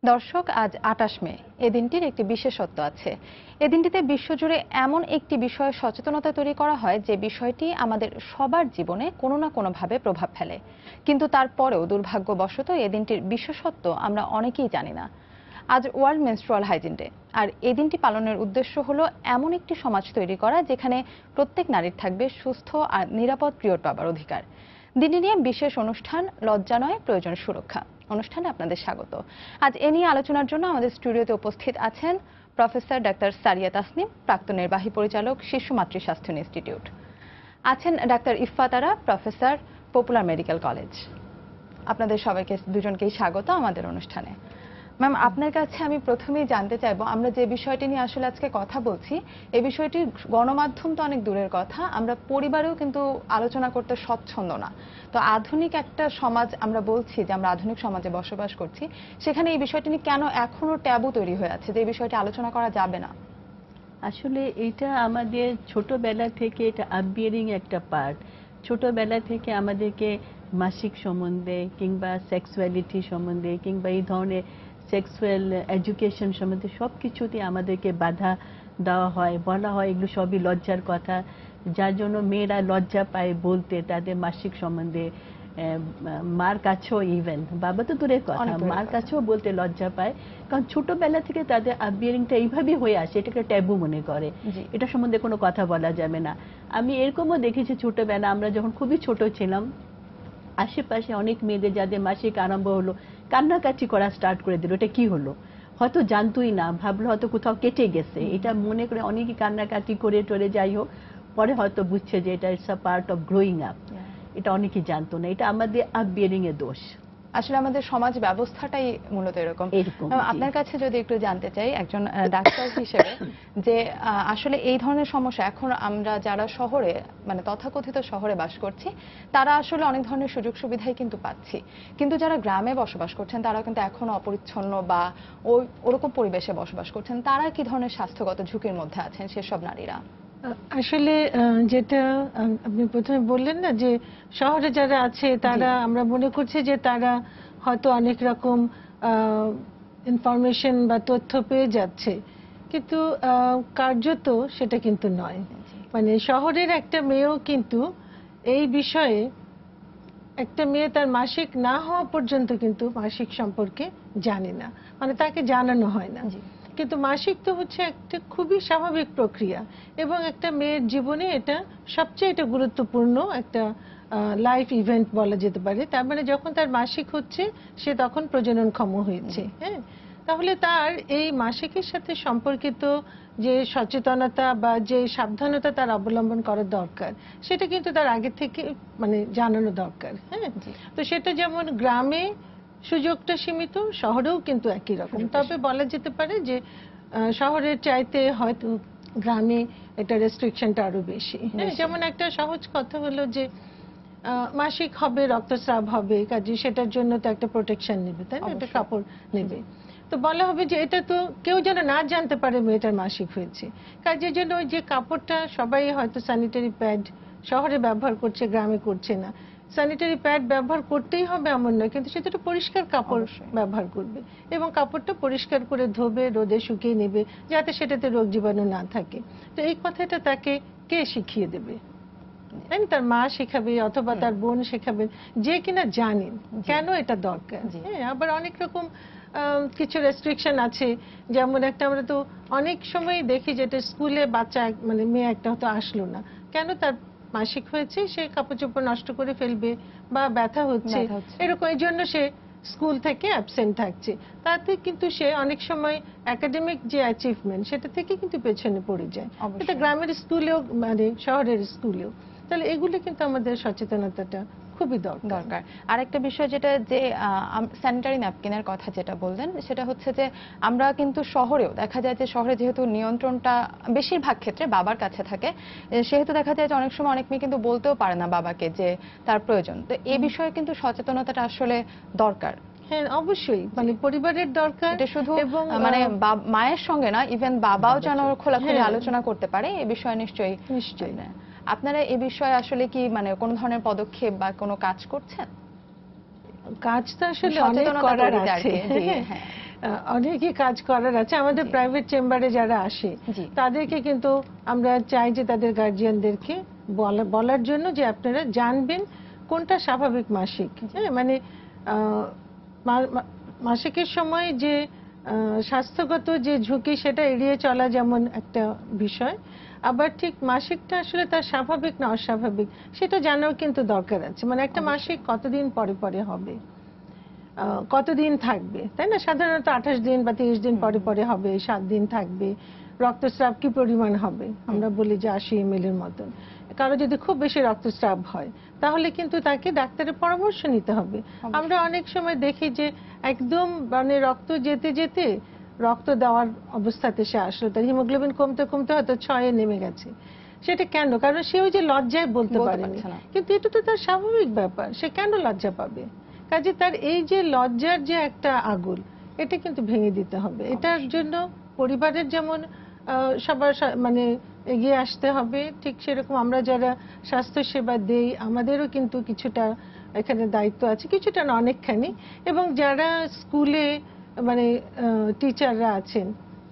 দর্শক, আজ ২৮ মে। এ দিনটির একটি বিশেষত্ব আছে। এ দিনটিতে বিশ্বজুড়ে এমন একটি বিষয়ে সচেতনতা তৈরি করা হয় যে বিষয়টি আমাদের সবার জীবনে কোনো না কোনোভাবে প্রভাব ফেলে, কিন্তু তারপরেও দুর্ভাগ্যবশত এ দিনটির বিশেষত্ব আমরা অনেকেই জানি না। আজ ওয়ার্ল্ড মেনস্ট্রুয়াল হাইজিন ডে, আর এই দিনটি পালনের উদ্দেশ্য হলো এমন একটি সমাজ তৈরি করা যেখানে প্রত্যেক নারীর থাকবে সুস্থ আর নিরাপদ পিরিয়ড পাবার অধিকার। দিনটি নিয়ে বিশেষ অনুষ্ঠান লজ্জা নয়, প্রয়োজন সুরক্ষা অনুষ্ঠানে আপনাদের স্বাগত। আজ এ নিয়ে আলোচনার জন্য আমাদের স্টুডিওতে উপস্থিত আছেন প্রফেসর ডাক্তার সারিয়া তাসনিম, প্রাক্তন নির্বাহী পরিচালক শিশু মাতৃস্বাস্থ্য ইনস্টিটিউট। আছেন ডাক্তার ইফফাত আরা, প্রফেসর, পপুলার মেডিকেল কলেজ। আপনাদের সবাইকে, দুজনকেই স্বাগত আমাদের অনুষ্ঠানে। ম্যাম, আপনার কাছে আমি প্রথমেই জানতে চাইবো, আমরা যে বিষয়টি নিয়ে আসলে আজকে কথা বলছি, এই বিষয়টি গণমাধ্যম তো অনেক দূরের কথা, আমরা পরিবারেও কিন্তু আলোচনা করতে স্বচ্ছন্দ না। তো আধুনিক একটা সমাজ, আমরা বলছি যে আমরা আধুনিক সমাজে বসবাস করছি, সেখানে এই বিষয়টি নিয়ে কেন এখনো ট্যাবু তৈরি হয়ে আছে যে এই বিষয়টি আলোচনা করা যাবে না? আসলে এটা আমাদের ছোটবেলা থেকে, এটা আপব্রিঙ্গিং একটা পার্ট। ছোটবেলা থেকে আমাদেরকে মাসিক সম্বন্ধে কিংবা সেক্সুয়ালিটি সম্বন্ধে কিংবা এই ধরনের সেক্সুয়াল এডুকেশন সম্বন্ধে সব কিছুতে আমাদেরকে বাধা দেওয়া হয়, বলা হয় এগুলো সবই লজ্জার কথা, যার জন্য মেয়েরা লজ্জা পায় বলতে তাদের মাসিক সম্বন্ধে। মার কাছেও, ইভেন বাবা তো দূরের কথা, মার কাছেও বলতে লজ্জা পায়, কারণ ছোটবেলা থেকে তাদের আপব্রিঙ্গিংটা এইভাবেই হয়ে আসে, এটাকে ট্যাবু মনে করে, এটা সম্বন্ধে কোনো কথা বলা যাবে না। আমি এরকমও দেখেছি ছোটবেলা, আমরা যখন খুবই ছোট ছিলাম, আশেপাশে অনেক মেয়েদের যাদের মাসিক আরম্ভ হলো, কান্নাকাটি করা স্টার্ট করে দিল। এটা কি হলো, হয়তো জানতোই না, ভাবলো হয়তো কোথাও কেটে গেছে, এটা মনে করে অনেকে কান্নাকাটি করে টরে, যাই হোক, পরে হয়তো বুঝছে যে এটা it's a part of growing up. এটা অনেকে জানতো না, এটা আমাদের আপব্রিঙ্গিং এর দোষ। আসলে আমাদের সমাজ ব্যবস্থাটাই মূলত এরকম। আপনার কাছে যদি একটু জানতে চাই একজন ডাক্তার হিসেবে, যে আসলে এই ধরনের সমস্যা এখন আমরা যারা শহরে, মানে তথাকথিত শহরে বাস করছি, তারা আসলে অনেক ধরনের সুযোগ সুবিধাই কিন্তু পাচ্ছি, কিন্তু যারা গ্রামে বসবাস করছেন তারা কিন্তু এখনো অপরিচ্ছন্ন বা ওরকম পরিবেশে বসবাস করছেন। তারা কি ধরনের স্বাস্থ্যগত ঝুঁকির মধ্যে আছেন সেসব নারীরা? আসলে যেটা আপনি প্রথমে বললেন না, যে শহরে যারা আছে তারা, আমরা মনে করছি যে তারা হয়তো অনেক রকম ইনফরমেশন বা তথ্য পেয়ে যাচ্ছে, কিন্তু কার্যত সেটা কিন্তু নয়। মানে শহরের একটা মেয়েও কিন্তু এই বিষয়ে, একটা মেয়ে তার মাসিক না হওয়া পর্যন্ত কিন্তু মাসিক সম্পর্কে জানে না, মানে তাকে জানানো হয় না। কিন্তু মাসিক তো হচ্ছে একটা খুবই স্বাভাবিক প্রক্রিয়া, এবং একটা মেয়ের জীবনে এটা সবচেয়ে গুরুত্বপূর্ণ একটা লাইফ ইভেন্ট বলা যেতে পারে। তার মানে যখন তার মাসিক হচ্ছে, সে তখন প্রজননক্ষম হয়েছে। হ্যাঁ, তাহলে তার এই মাসিকের সাথে সম্পর্কিত যে সচেতনতা বা যে সাবধানতা তার অবলম্বন করা দরকার, সেটা কিন্তু তার আগে থেকে মানে জানানো দরকার। হ্যাঁ, তো সেটা যেমন গ্রামে সুযোগটা সীমিত, শহরেও কিন্তু একই রকম। তবে বলা যেতে পারে যে শহরের চাইতে হয়তো গ্রামে এটা রেস্ট্রিকশনটা আরো বেশি। যেমন একটা সহজ কথা হলো যে মাসিক হবে, রক্তস্রাব হবে, কাজে সেটার জন্য তো একটা প্রোটেকশন নেবে, তাই না, একটা কাপড় নেবে। তো বলা হবে যে এটা তো কেউ যেন না জানতে পারে মেয়েটার মাসিক হয়েছে, কাজের জন্য ওই যে কাপড়টা সবাই হয়তো স্যানিটারি প্যাড শহরে ব্যবহার করছে, গ্রামে করছে না। স্যানিটারি প্যাড ব্যবহার করতেই হবে এমন নয়, কিন্তু সেটা একটা পরিষ্কার কাপড় ব্যবহার করবে, এবং কাপড়টা পরিষ্কার করে ধোবে, রোদে শুকিয়ে নেবে, যাতে সেটাতে রোগ জীবাণু না থাকে। তো এই কথাটা তাকে কে শিখিয়ে দেবে? তার মা শেখাবে, অথবা তার বোন শেখাবে, যে কিনা জানেন কেন এটা দরকার। হ্যাঁ, আবার অনেক রকম কিছু রেস্ট্রিকশন আছে। যেমন একটা, আমরা তো অনেক সময় দেখি যেটা স্কুলে বাচ্চা, মানে মেয়ে একটা হয়তো আসলো না, কেন? তার মাসিক হয়েছে, সে কাপড় চোপড় নষ্ট করে ফেলবে বা ব্যথা হচ্ছে, এরকম, এই জন্য সে স্কুল থেকে অ্যাবসেন্ট থাকছে। তাতে কিন্তু সে অনেক সময় একাডেমিক যে অ্যাচিভমেন্ট, সেটা থেকে কিন্তু পেছনে পড়ে যায়। এটা গ্রামের স্কুলেও, মানে শহরের স্কুলেও। তাহলে এগুলো কিন্তু আমাদের সচেতনতাটা খুবই দরকার। আরেকটা বিষয় যেটা, যে স্যানিটারি ন্যাপকিনের কথা যেটা বললেন, সেটা হচ্ছে যে আমরা কিন্তু শহরেও দেখা যায় যে শহরে যেহেতু নিয়ন্ত্রণটা বেশিরভাগ ক্ষেত্রে বাবার কাছে থাকে, সেহেতু দেখা যায় যে অনেক সময় অনেক মেয়ে কিন্তু বলতেও পারে না বাবাকে যে তার প্রয়োজন। তো এই বিষয়ে কিন্তু সচেতনতাটা আসলে দরকার। হ্যাঁ, অবশ্যই, মানে পরিবারের দরকার। এটা শুধু মানে মায়ের সঙ্গে না, ইভেন বাবাও যেন খোলাখুলি আলোচনা করতে পারে এই বিষয়ে। নিশ্চয়ই। আপনারা এই বিষয়ে আসলে কি মানে কোন ধরনের পদক্ষেপ বা কোনো কাজ করছেন? কাজ তো আসলে অনেক করার আছে। অনেকই কাজ করার আছে। আমাদের জি। প্রাইভেট চেম্বারে যারা আসে জি। তাদেরকে কিন্তু আমরা চাই যে তাদের গার্জিয়ানদেরকে বলার জন্য যে আপনারা জানবেন কোনটা স্বাভাবিক মাসিক। হ্যাঁ, মানে মাসিকের সময় যে স্বাস্থ্যগত যে ঝুঁকি সেটা এড়িয়ে চলা যেমন একটা বিষয়, আবার ঠিক মাসিকটা আসলে তার স্বাভাবিক না অস্বাভাবিক সেটা জানাও কিন্তু দরকার আছে। মানে একটা মাসিক কতদিন পরে পরে হবে, কতদিন থাকবে, তাই না? সাধারণত 28 দিন বা 30 দিন পরে পরে হবে, 7 দিন থাকবে। রক্তস্রাব কি পরিমাণ হবে? আমরা বলি যে 80 ml এর মতন। কারো যদি খুব বেশি রক্তস্রাব হয় তাহলে কিন্তু তাকে ডাক্তারের পরামর্শ নিতে হবে। আমরা অনেক সময় দেখি যে একদম মানে রক্ত যেতে যেতে রক্ত দেওয়ার অবস্থাতে সে আসলো, তার হিমোগ্লোবিন কমতে কমতে হয়তো 6-এ নেমে গেছে। সেটা কেন? কারণ সে ওই যে লজ্জায় বলতে পারেনি। কিন্তু এটা তো তার স্বাভাবিক ব্যাপার, সে কেন লজ্জা পাবে? কাজে তার এই যে লজ্জার যে একটা আগুল, এটা কিন্তু ভেঙে দিতে হবে। এটার জন্য পরিবারের যেমন সবার মানে এগিয়ে আসতে হবে, ঠিক সেরকম আমরা যারা স্বাস্থ্য সেবা দেই আমাদেরও কিন্তু কিছুটা এখানে দায়িত্ব আছে, কিছুটা না অনেকখানি। এবং যারা স্কুলে মানে টিচাররা আছেন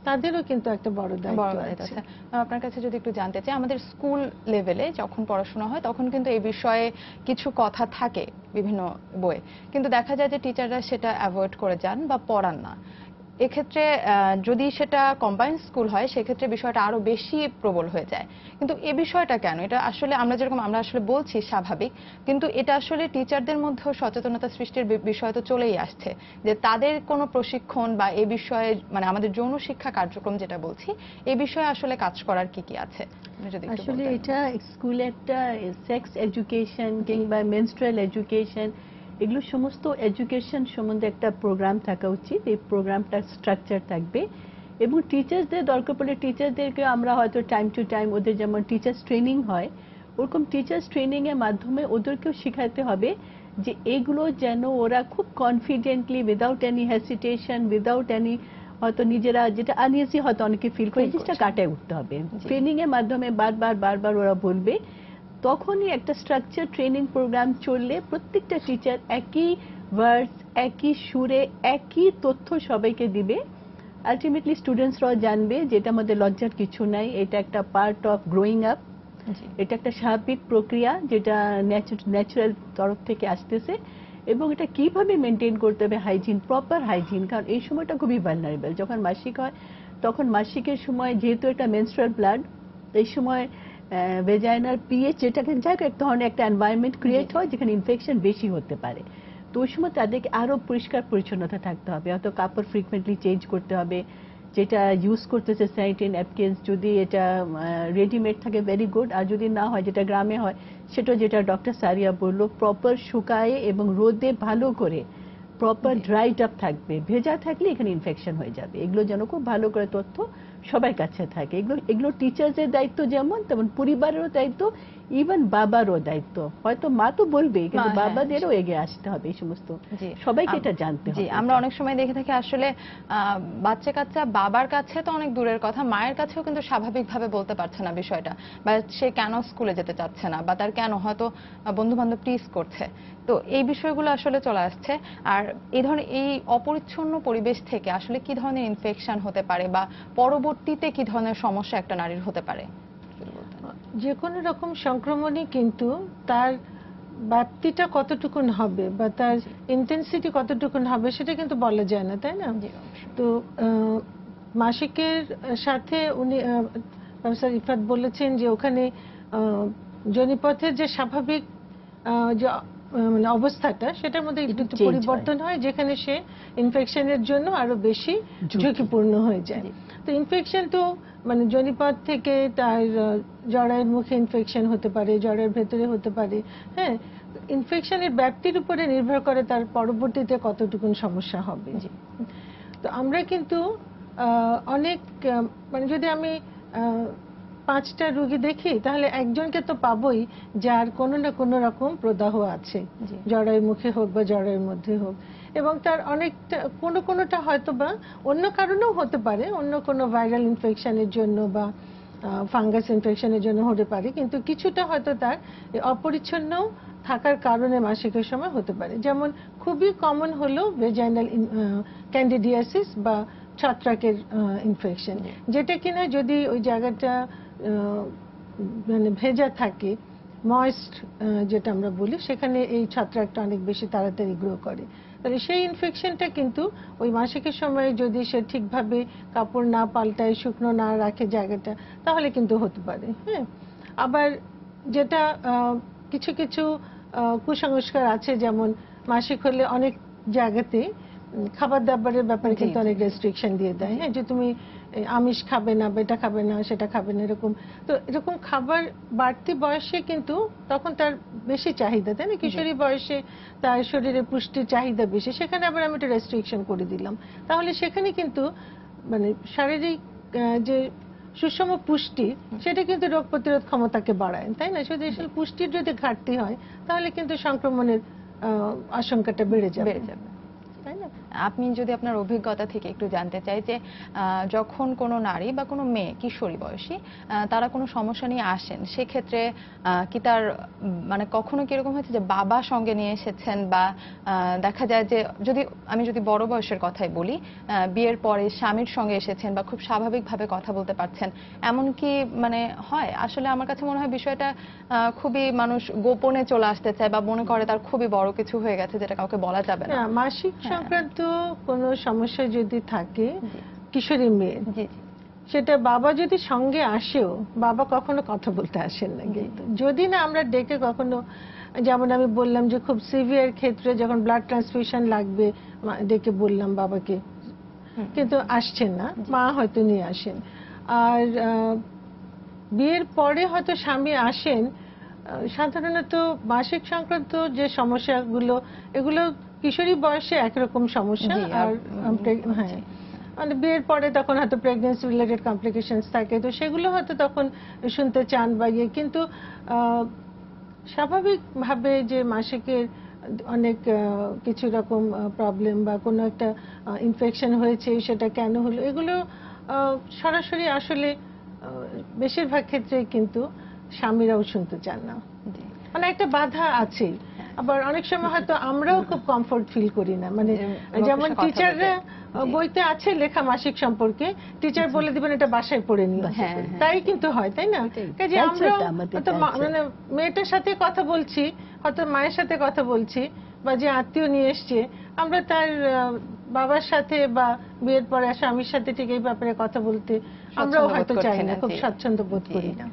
তাদেরও কিন্তু একটা বড় দায়িত্ব আছে। আপনার কাছে যদি একটু জানতে চাই, আমাদের স্কুল লেভেলে যখন পড়াশোনা হয় তখন কিন্তু এই বিষয়ে কিছু কথা থাকে বিভিন্ন বইয়ে, কিন্তু দেখা যায় যে টিচাররা সেটা অ্যাভয়েড করে যান বা পড়ান না। এক্ষেত্রে যদি সেটা কম্বাইন্ড স্কুল হয় সেক্ষেত্রে বিষয়টা আরো বেশি প্রবল হয়ে যায়। কিন্তু এই বিষয়টা কেন? এটা আসলে আমরা আসলে বলছি স্বাভাবিক, কিন্তু এটা আসলে টিচারদের মধ্যেও সচেতনতা সৃষ্টির বিষয় তো চলেই আসছে, যে তাদের কোনো প্রশিক্ষণ বা এই বিষয়ে মানে আমাদের যৌন শিক্ষা কার্যক্রম যেটা বলছি এই বিষয়ে আসলে কাজ করার কি কি আছে যদি একটু আসলে বলতেন। এটা স্কুলে একটা সেক্স এডুকেশন কিংবা মেনস্ট্রুয়াল এডুকেশন, এগুলো সমস্ত এডুকেশন সম্বন্ধে একটা প্রোগ্রাম থাকা উচিত। এই প্রোগ্রামটা স্ট্রাকচার থাকবে এবং টিচার্সদের দরকার পড়লে টিচারদেরকে আমরা হয়তো টাইম টু টাইম ওদের যেমন টিচার্স ট্রেনিং হয় ওরকম টিচার্স ট্রেনিং এর মাধ্যমে ওদেরকেও শেখাতে হবে যে এগুলো যেন ওরা খুব confidently without any hesitation without any হয়তো নিজেরা যেটা আনইজি হয়তো অনেকে ফিল করে জিনিসটা কাটায় উঠতে হবে। ট্রেনিং এর মাধ্যমে বারবার ওরা বলবে, তখনই একটা স্ট্রাকচার ট্রেনিং প্রোগ্রাম চললে প্রত্যেকটা টিচার একই ওয়ার্ডস একই সুরে একই তথ্য সবাইকে দিবে। আলটিমেটলি স্টুডেন্টসরাও জানবে যে এটা আমাদের লজ্জার কিছু নাই, এটা একটা পার্ট অফ গ্রোয়িং আপ, এটা একটা স্বাভাবিক প্রক্রিয়া যেটা ন্যাচারাল তরফ থেকে আসতেছে এবং এটা কিভাবে মেনটেন করতে হবে হাইজিন, প্রপার হাইজিন। কারণ এই সময়টা খুবই ভালনারেবল, যখন মাসিক হয় তখন মাসিকের সময় যেহেতু একটা মেনস্ট্রুয়াল ব্লাড, এই সময় ভেজাইনাল পিএইচ যেটাকে যাই এক ধরনের একটা এনভায়রনমেন্ট ক্রিয়েট হয় যেখানে ইনফেকশন বেশি হতে পারে। তো ওই সময় তাদেরকে আরো পরিষ্কার পরিচ্ছন্নতা থাকতে হবে, হয়তো কাপড় ফ্রিকুয়েন্টলি চেঞ্জ করতে হবে, যেটা ইউজ করতেছে স্যানিটারি ন্যাপকিনস যদি এটা রেডিমেড থাকে ভেরি গুড, আর যদি না হয় যেটা গ্রামে হয় সেটা যেটা ডক্টর সারিয়া বললো প্রপার শুকায়ে এবং রোদে ভালো করে প্রপার ড্রাইড আপ থাকবে। ভেজা থাকলে এখানে ইনফেকশন হয়ে যাবে। এগুলো যেন খুব ভালো করে তথ্য সবার কাছে থাকে। এগুলো টিচার্সের দায়িত্ব যেমন তেমন পরিবারেরও দায়িত্ব, ইভেন বাবারও দায়িত্ব। হয়তো মা তো বলবেই কিন্তু বাবাদেরও এগিয়ে আসতে হবে, এই সমস্ত সবাইকে এটা জানতে হবে। আমরা অনেক সময় দেখে থাকি আসলে বাচ্চা কাচ্চা বাবার কাছে তো অনেক দূরের কথা, মায়ের কাছেও কিন্তু স্বাভাবিকভাবে বলতে পারছে না বিষয়টা, বা সে কেন স্কুলে যেতে চাচ্ছে না, বা তার কেন হয়তো বন্ধু বান্ধব টিজ করছে। তো এই বিষয়গুলো আসলে চলে আসছে। আর এই ধরনের এই অপরিচ্ছন্ন পরিবেশ থেকে আসলে কি ধরনের ইনফেকশন হতে পারে বা পরবর্তীতে কি ধরনের সমস্যা একটা নারীর হতে পারে? যে কোনো রকম সংক্রমণই কিন্তু তার ব্যাপ্তিটা কতটুকুন হবে বা তার ইন্টেন্সিটি কতটুকুন হবে সেটা কিন্তু বলা যায় না, তাই না? তো মাসিকের সাথে উনি প্রফেসর ইফাত বলেছেন যে ওখানে যোনিপথের যে স্বাভাবিক যে মানে অবস্থাটা সেটার মধ্যে একটু পরিবর্তন হয়, যেখানে সে ইনফেকশনের জন্য আরো বেশি ঝুঁকিপূর্ণ হয়ে যায়। তো ইনফেকশন তো মানে যোনিপথ থেকে তার জরায়ুর মুখে ইনফেকশন হতে পারে, জরায়ুর ভেতরে হতে পারে। হ্যাঁ, ইনফেকশনের ব্যাপ্তির উপরে নির্ভর করে তার পরবর্তীতে কতটুকুন সমস্যা হবে। তো আমরা কিন্তু অনেক মানে যদি আমি 5টা রোগী দেখি তাহলে একজনকে তো পাবোই যার কোনো না কোনো রকম প্রদাহ আছে, জরায়ুর মুখে হোক বা জরায়ুর মধ্যে হোক। এবং তার অনেকটা কোনোটা হয়তো বা অন্য কারণেও হতে পারে, অন্য কোনো ভাইরাল ইনফেকশনের জন্য বা ফাঙ্গাস ইনফেকশনের জন্য হতে পারে, কিন্তু কিছুটা হয়তো তার অপরিচ্ছন্ন থাকার কারণে মাসিকের সময় হতে পারে। যেমন খুব খুবই কমন হলো ভেজাইনাল ক্যান্ডিডিয়াসিস বা ছত্রাকের ইনফেকশন, যেটা কিনা যদি ওই জায়গাটা মানে ভেজা থাকে, ময়েস্ট যেটা আমরা বলি, সেখানে এই ছত্রাকটা অনেক বেশি তাড়াতাড়ি গ্রো করে। তাহলে সেই ইনফেকশনটা কিন্তু ওই মাসিকের সময় যদি সে ঠিকভাবে কাপড় না পাল্টায়, শুকনো না রাখে জায়গাটা, তাহলে কিন্তু হতে পারে। হ্যাঁ, আবার যেটা কিছু কিছু কুসংস্কার আছে, যেমন মাসিক হলে অনেক জায়গাতে খাবার দাবারের ব্যাপারে কিন্তু অনেক রেস্ট্রিকশন দিয়ে দেয়। হ্যাঁ, যে তুমি আমিষ খাবে না, এটা খাবে না, সেটা খাবে না, এরকম। তো এরকম খাবার বাড়তি বয়সে কিন্তু তখন তার বেশি চাহিদা, তাই না? কিশোরী বয়সে তার শরীরে পুষ্টির চাহিদা বেশি, সেখানে আবার আমি একটা রেস্ট্রিকশন করে দিলাম, তাহলে সেখানে কিন্তু মানে শারীরিক যে সুষম পুষ্টি, সেটা কিন্তু রোগ প্রতিরোধ ক্ষমতাকে বাড়ায়, তাই না? শুধু আসলে পুষ্টির যদি ঘাটতি হয়, তাহলে কিন্তু সংক্রমণের আশঙ্কাটা বেড়ে যাবে। তাই না? আপনি যদি আপনার অভিজ্ঞতা থেকে একটু জানতে চাই যে যখন কোনো নারী বা কোনো মেয়ে কিশোরী বয়সী তারা কোনো সমস্যা নিয়ে আসেন, সেক্ষেত্রে কি তার মানে কখনো কিরকম হয়েছে যে বাবা সঙ্গে নিয়ে এসেছেন, বা দেখা যায় যে আমি যদি বড় বয়সের কথাই বলি, বিয়ের পরে স্বামীর সঙ্গে এসেছেন বা খুব স্বাভাবিকভাবে কথা বলতে পারছেন, এমন কি মানে হয়? আসলে আমার কাছে মনে হয় বিষয়টা খুবই মানুষ গোপনে চলে আসতে চায় বা মনে করে তার খুবই বড় কিছু হয়ে গেছে যেটা কাউকে বলা যাবে না। মাসিক সংক্রান্ত কোনো সমস্যা যদি থাকে কিশোরী মেয়ের, সেটা বাবা যদি সঙ্গে আসেও, বাবা কখনো কথা বলতে আসেন না। কিন্তু যদি না আমরা ডেকে কখনো, যেমন আমি বললাম যে খুব সিভিয়ার ক্ষেত্রে যখন ব্লাড ট্রান্সফিউশন লাগবে, ডেকে বললাম বাবাকে, কিন্তু আসছেন না, মা হয়তো নিয়ে আসেন। আর বিয়ের পরে হয়তো স্বামী আসেন। সাধারণত মাসিক সংক্রান্ত যে সমস্যাগুলো, এগুলো কিশোরী বয়সে একরকম সমস্যা, আর হ্যাঁ মানে বিয়ের পরে তখন হয়তো প্রেগন্যান্সি রিলেটেড কমপ্লিকেশনস থাকে, তো সেগুলো হয়তো তখন শুনতে চান বা ইয়ে। কিন্তু স্বাভাবিকভাবে যে মাসিকের অনেক কিছু রকম প্রবলেম বা কোনো একটা ইনফেকশন হয়েছে, সেটা কেন হলো, এগুলো সরাসরি আসলে বেশিরভাগ ক্ষেত্রে কিন্তু স্বামীরাও শুনতে চান না। মানে একটা বাধা আছে। আবার অনেক সময় হয়তো আমরাও খুব কমফোর্ট ফিল করি না, মানে যেমন টিচাররা বইতে আছে লেখা মাসিক সম্পর্কে, টিচার বলে দিবেন এটা বাসায় পড়ে নিও, তাই কিন্তু হয়, তাই না? কাজে আমরা মানে মেয়েটার সাথে কথা বলছি, হয়তো মায়ের সাথে কথা বলছি, বা যে আত্মীয় নিয়ে এসছে, আমরা তার বাবার সাথে বা বিয়ের পরে স্বামীর সাথে ঠিক এই ব্যাপারে কথা বলতে আমরাও হয়তো চাই না, খুব স্বাচ্ছন্দ্য বোধ করি না।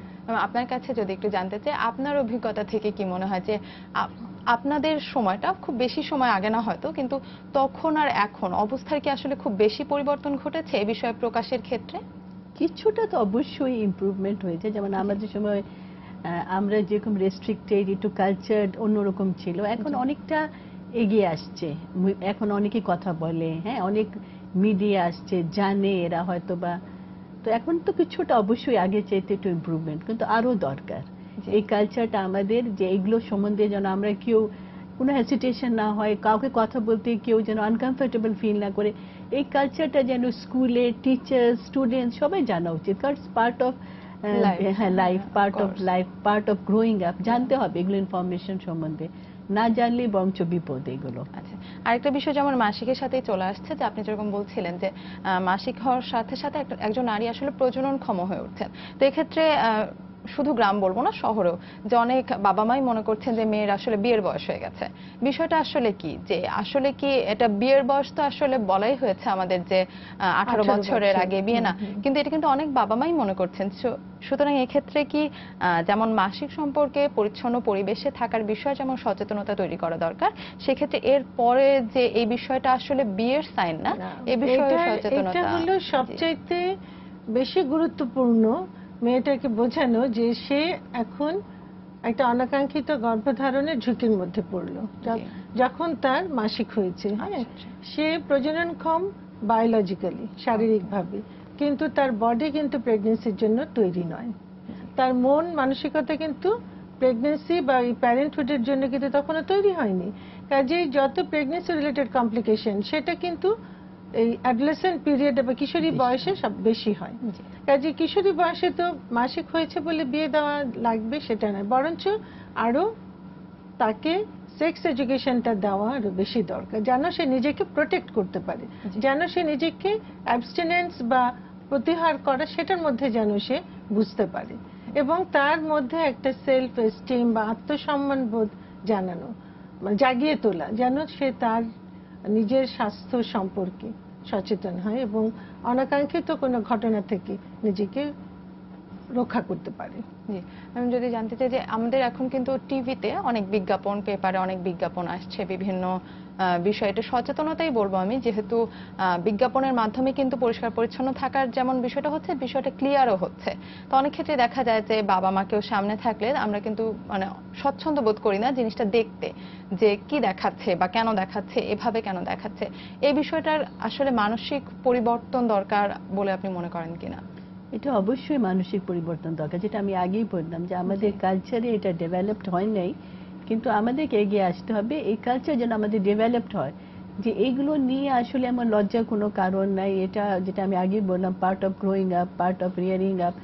আপনার কাছে যদি একটু জানতে চাই, আপনার অভিজ্ঞতা থেকে কি মনে হয় যে আপনাদের সময়টা খুব বেশি সময় আগে না হয়তো, কিন্তু তখন আর এখন অবস্থার কি আসলে খুব বেশি পরিবর্তন ঘটেছে এই বিষয়ে প্রকাশের ক্ষেত্রে? কিছুটা তো অবশ্যই ইমপ্রুভমেন্ট হয়েছে। যেমন আমাদের সময় আমরা যেরকম রেস্ট্রিক্টেড, একটু কালচার অন্যরকম ছিল, এখন অনেকটা এগিয়ে আসছে। এখন অনেকেই কথা বলে, হ্যাঁ, অনেক মিডিয়া আসছে, জানে এরা হয়তো বা। তো এখন তো কিছুটা অবশ্যই আগে চাইতে একটু ইমপ্রুভমেন্ট, কিন্তু আরো দরকার এই কালচারটা আমাদের, যে এগুলো সম্বন্ধে যেন আমরা কেউ কোনো হেসিটেশন না হয়, কাউকে কথা বলতে কেউ যেন আনকমফোর্টেবল ফিল না করে, এই কালচারটা যেন স্কুলে টিচার স্টুডেন্ট সবাই জানা উচিত। কারণ part of life, part of growing up. জানতে হবে এগুলো ইনফরমেশন সম্বন্ধে, না জানলে বরঞ্চ বিপদ এগুলো। আচ্ছা, আরেকটা বিষয় যেমন মাসিকের সাথেই চলে আসছে, যে আপনি যেরকম বলছিলেন যে মাসিক হওয়ার সাথে সাথে একজন নারী আসলে প্রজননক্ষম হয়ে উঠছেন। তো এক্ষেত্রে শুধু গ্রাম বলবো না, শহরেও যে অনেক বাবা মাই মনে করছেন যে মেয়ের আসলে বিয়ের বয়স হয়ে গেছে। বিষয়টা আসলে কি, যে আসলে কি এটা বিয়ের বয়স তো আসলে বলাই হয়েছে আমাদের যে 18 বছরের আগে বিয়ে না, কিন্তু এটা কিন্তু অনেক বাবা মাই মনে করছেন। সুতরাং এক্ষেত্রে কি যেমন মাসিক সম্পর্কে পরিচ্ছন্ন পরিবেশে থাকার বিষয়ে যেমন সচেতনতা তৈরি করা দরকার, সেক্ষেত্রে এর পরে যে এই বিষয়টা আসলে বিয়ের সাইন না, এই বিষয়ে সচেতনতা এটা হলো সবচাইতে বেশি গুরুত্বপূর্ণ, মেয়েটাকে বোঝানো যে সে এখন একটা অনাকাঙ্ক্ষিত গর্ভধারণের ঝুঁকির মধ্যে পড়লো যখন তার মাসিক হয়েছে। হ্যাঁ, সে প্রজননক্ষম বায়োলজিক্যালি, শারীরিকভাবে, কিন্তু তার বডি কিন্তু প্রেগন্যান্সির জন্য তৈরি নয়। তার মন মানসিকতা কিন্তু প্রেগন্যান্সি বা এই প্যারেন্টহুডের জন্য কিন্তু তখনও তৈরি হয়নি। কাজেই যত প্রেগন্যান্সি রিলেটেড কমপ্লিকেশন, সেটা কিন্তু এই অ্যাডোলেসেন্ট পিরিয়ড বা কিশোরী বয়সে সব বেশি হয়। কাজে কিশোরী বয়সে তো মাসিক হয়েছে বলে বিয়ে দেওয়া লাগবে সেটা নয়, বরঞ্চ আরো তাকে সেক্স এডুকেশনটা দেওয়া আরো বেশি দরকার, যেন সে নিজেকে প্রোটেক্ট করতে পারে, যেন সে নিজেকে অ্যাবস্টিনেন্স বা প্রতিহার করা সেটার মধ্যে যেন সে বুঝতে পারে, এবং তার মধ্যে একটা সেলফ এস্টিম বা আত্মসম্মান বোধ জানানো, মানে জাগিয়ে তোলা, যেন সে তার নিজের স্বাস্থ্য সম্পর্কে সচেতন হয় এবং অনাকাঙ্ক্ষিত কোনো ঘটনা থেকে নিজেকে রক্ষা করতে পারে। জি, আমি যদি জানতে চাই যে আমাদের এখন কিন্তু টিভিতে অনেক বিজ্ঞাপন, পেপারে অনেক বিজ্ঞাপন আসছে বিভিন্ন বিষয়ে, এটা সচেতনতাই বলবো আমি, যেহেতু বিজ্ঞাপনের মাধ্যমে কিন্তু পরিষ্কার পরিচ্ছন্ন থাকার যেমন বিষয়টা হচ্ছে, বিষয়টা ক্লিয়ারও হচ্ছে। তো অনেক ক্ষেত্রে দেখা যায় যে বাবা মাকেও সামনে থাকলে আমরা কিন্তু মানে স্বচ্ছন্দ বোধ করি না জিনিসটা দেখতে, যে কি দেখাচ্ছে বা কেন দেখাচ্ছে, এভাবে কেন দেখাচ্ছে। এই বিষয়টার আসলে মানসিক পরিবর্তন দরকার বলে আপনি মনে করেন কিনা? এটা অবশ্যই মানসিক পরিবর্তন দরকার, যেটা আমি আগেই বললাম যে আমাদের কালচারে এটা ডেভেলপড হয় নাই, কিন্তু আমাদেরকে এগিয়ে আসতে হবে এই কালচার যেন আমাদের ডেভেলপড হয়, যে এইগুলো নিয়ে আসলে আমার লজ্জার কোনো কারণ নাই। এটা যেটা আমি আগেই বললাম, part of growing up, part of rearing up.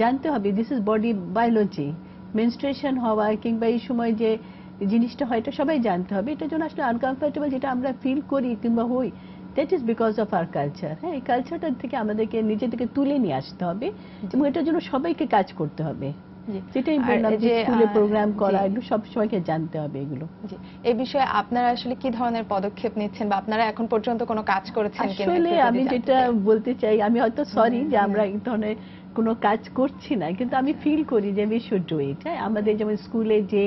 জানতে হবে this is body biology, menstruation হওয়া কিংবা এই সময় যে জিনিসটা হয় এটা সবাই জানতে হবে। এটার জন্য আসলে আনকমফোর্টেবল যেটা আমরা ফিল করি কিংবা হই, that is because of our culture. হ্যাঁ, এই কালচারটা থেকে আমাদেরকে নিজেদেরকে তুলে নিয়ে আসতে হবে এবং এটার জন্য সবাইকে কাজ করতে হবে। যেটাই বললাম যে স্কুলে প্রোগ্রাম করা, এগুলো সব সময়কে জানতে হবে এগুলো। এই বিষয়ে আপনারা আসলে কি ধরনের পদক্ষেপ নিচ্ছেন বা আপনারা এখন পর্যন্ত কোনো কাজ করেছেন কিনা? আসলে আমি যেটা বলতে চাই, আমি হয়তো সরি যে আমরা এই ধরনের কোনো কাজ করছি না, কিন্তু আমি ফিল করি যে উই শুড ডু ইট। আমাদের যেমন স্কুলে যে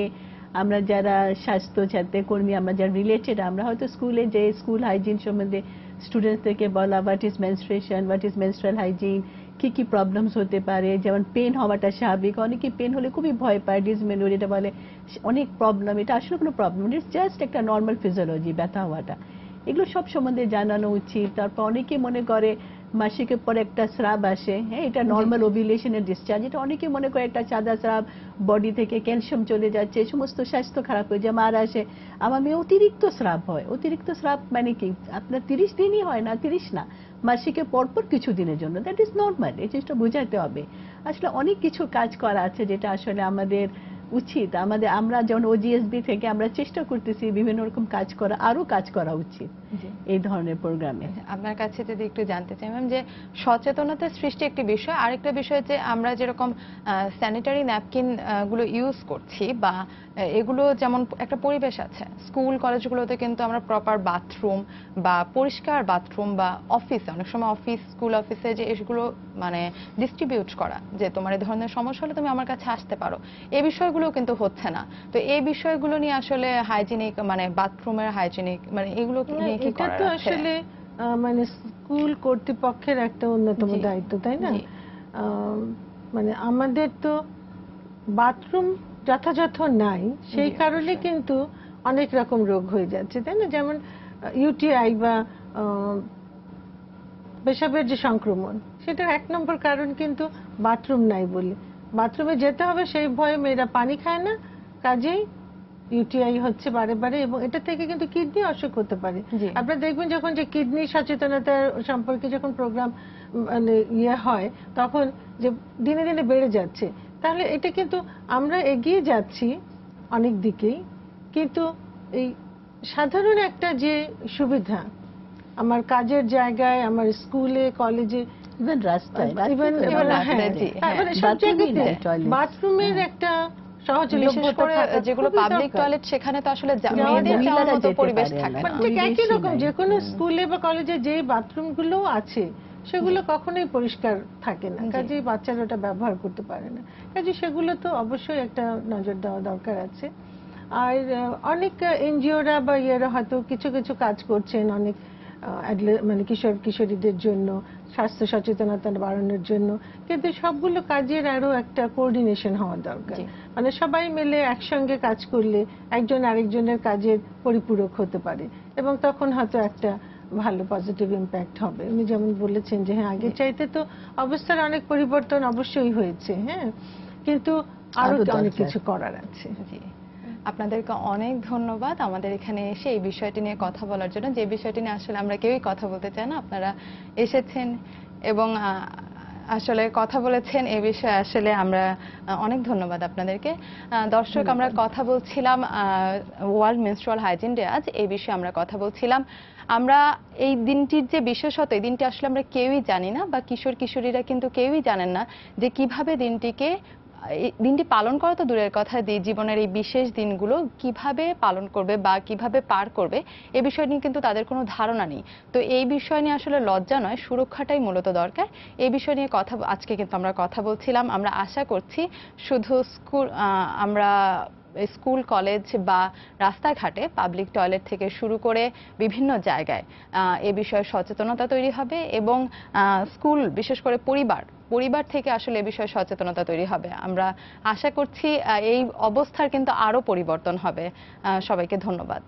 আমরা যারা স্বাস্থ্য ছাত্র কর্মী, আমরা যারা রিলেটেড, আমরা হয়তো স্কুলে যে স্কুল হাইজিন সম্বন্ধে স্টুডেন্টসদেরকে বলা, what is menstruation, what is menstrual hygiene, কি কি প্রবলেমস হতে পারে, যেমন পেন হওয়াটা স্বাভাবিক। অনেকে পেন হলে খুবই ভয় পায়, ডিসমেনোরিয়া এটা বলে অনেক প্রবলেম, এটা আসলে কোনো প্রবলেম, ইটস জাস্ট একটা নর্মাল ফিজিওলজি ব্যথা হওয়াটা। এগুলো সব সম্বন্ধে জানানো উচিত। তারপর অনেকে মনে করে মাসিকের পরে একটা স্রাব আসে, হ্যাঁ এটা নর্মাল ওভিউলেশনের ডিসচার্জ, এটা অনেকে মনে করে একটা সাদা স্রাব, বডি থেকে ক্যালসিয়াম চলে যাচ্ছে, সমস্ত স্বাস্থ্য খারাপ হয়ে যায়। মার আসে আমার মেয়ে অতিরিক্ত স্রাব হয়। অতিরিক্ত স্রাব মানে কি, আপনার 30 দিনই হয় না, 30 না, মাসিকের পরপর কিছু দিনের জন্য, দ্যাট ইজ নর্মাল। এই জিনিসটা বোঝাতে হবে। আসলে অনেক কিছু কাজ করা আছে যেটা আসলে আমাদের উচিত। আমরা যেমন ওজিএসবি থেকে আমরা চেষ্টা করতেছি বিভিন্ন রকম কাজ করা, আরো কাজ করা উচিত এই ধরনের প্রোগ্রামে। আপনার কাছে যদি একটু জানতে চাই ম্যাম, যে সচেতনতা সৃষ্টি একটি বিষয়, আরেকটা বিষয় যে আমরা যেরকম স্যানিটারি ন্যাপকিন গুলো ইউজ করছি বা এগুলো যেমন একটা পরিবেশ আছে, স্কুল কলেজগুলোতে কিন্তু আমরা প্রপার বাথরুম বা পরিষ্কার বাথরুম বা অফিসে অনেক সময় স্কুল অফিসে যে এগুলো মানে ডিস্ট্রিবিউট করা, যে তোমার এই ধরনের সমস্যা হলে তুমি আমার কাছে আসতে পারো, এই বিষয়গুলো কিন্তু হচ্ছে না। তো এই বিষয়গুলো নিয়ে আসলে হাইজিনিক মানে বাথরুমের হাইজিনিক মানে এগুলো নিয়ে কি এটা করার তো আছে? আসলে মানে স্কুল কর্তৃপক্ষের একটা অন্যতম দায়িত্ব, তাই না? মানে আমাদের তো বাথরুম যথাযথ নাই, সেই কারণে কিন্তু অনেক রকম রোগ হয়ে যাচ্ছে, তাই না? যেমন ইউটিআই বা পেশাবের যে সংক্রমণ, সেটার 1 নম্বর কারণ কিন্তু বাথরুম নাই বলে। বাথরুমে যেতে হবে সেই ভয়ে মেয়েরা পানি খায় না, কাজেই ইউটিআই হচ্ছে বারে বারে, এবং এটা থেকে কিন্তু কিডনি অসুখ হতে পারে। আপনারা দেখবেন যখন যে কিডনি সচেতনতা সম্পর্কে যখন প্রোগ্রাম মানে হয়, তখন যে দিনে দিনে বেড়ে যাচ্ছে, তাহলে এটা কিন্তু আমরা এগিয়ে যাচ্ছি অনেক দিকেই, কিন্তু এই সাধারণ একটা যে সুবিধা আমার কাজের জায়গায়, আমার স্কুলে কলেজে, ইভেন রাস্তায়, বাথরুমের একটা যেগুলো পাবলিক টয়লেট, সেখানে তো আসলে মেয়েদের যাওয়ার মতো পরিবেশ থাকে না। ঠিক একই রকম যে কোনো স্কুলে বা কলেজে যে বাথরুম গুলো আছে সেগুলো কখনোই পরিষ্কার থাকে না, কাজেই বাচ্চারা ওটা ব্যবহার করতে পারে না। কাজে সেগুলো তো অবশ্যই একটা নজর দেওয়া দরকার আছে। আর অনেক এনজিওরা বা ইয়েরা হয়তো কিছু কিছু কাজ করছেন অনেক মানে কিশোর কিশোরীদের জন্য, স্বাস্থ্য সচেতনতা বাড়ানোর জন্য, কিন্তু সবগুলো কাজের আরো একটা কোঅর্ডিনেশন হওয়া দরকার। মানে সবাই মিলে একসঙ্গে কাজ করলে একজন আরেকজনের কাজের পরিপূরক হতে পারে এবং তখন হয়তো একটা ভালো পজিটিভ ইম্প্যাক্ট হবে। উনি যেমন বলেছেন যে হ্যাঁ, আগের চাইতে তো অবস্থার অনেক পরিবর্তন অবশ্যই হয়েছে, হ্যাঁ, কিন্তু আরো অনেক কিছু করার আছে। আপনাদেরকে অনেক ধন্যবাদ আমাদের এখানে এসে এই বিষয়টি নিয়ে কথা বলার জন্য, যে বিষয়টি নিয়ে আসলে আমরা কেউই কথা বলতে চাই না, আপনারা এসেছেন এবং আসলে কথা বলেছেন এ বিষয়ে, আসলে আমরা অনেক ধন্যবাদ আপনাদেরকে। দর্শক, আমরা কথা বলছিলাম ওয়ার্ল্ড মেনস্ট্রুয়াল হাইজিন ডে, আজ এই বিষয়ে আমরা কথা বলছিলাম। আমরা এই দিনটির যে বিশেষত, এই দিনটি আসলে আমরা কেউই জানি না, বা কিশোর কিশোরীরা কিন্তু কেউই জানেন না যে কিভাবে এই দিনটি পালন করা তো দূরের কথা, জীবনের এই বিশেষ দিনগুলো কিভাবে পালন করবে বা কিভাবে পার করবে এ বিষয় নিয়ে কিন্তু তাদের কোনো ধারণা নেই। তো এই বিষয় নিয়ে আসলে লজ্জা নয়, সুরক্ষাটাই মূলত দরকার। এই বিষয় নিয়ে আজকে কিন্তু আমরা কথা বলছিলাম। আমরা আশা করছি শুধু আমরা স্কুল, কলেজ বা রাস্তাঘাটে পাবলিক টয়লেট থেকে শুরু করে বিভিন্ন জায়গায় এ বিষয়ে সচেতনতা তৈরি হবে, এবং স্কুল, বিশেষ করে পরিবার থেকে আসলে এ বিষয়ে সচেতনতা তৈরি হবে। আমরা আশা করছি এই অবস্থার কিন্তু আরো পরিবর্তন হবে। সবাইকে ধন্যবাদ।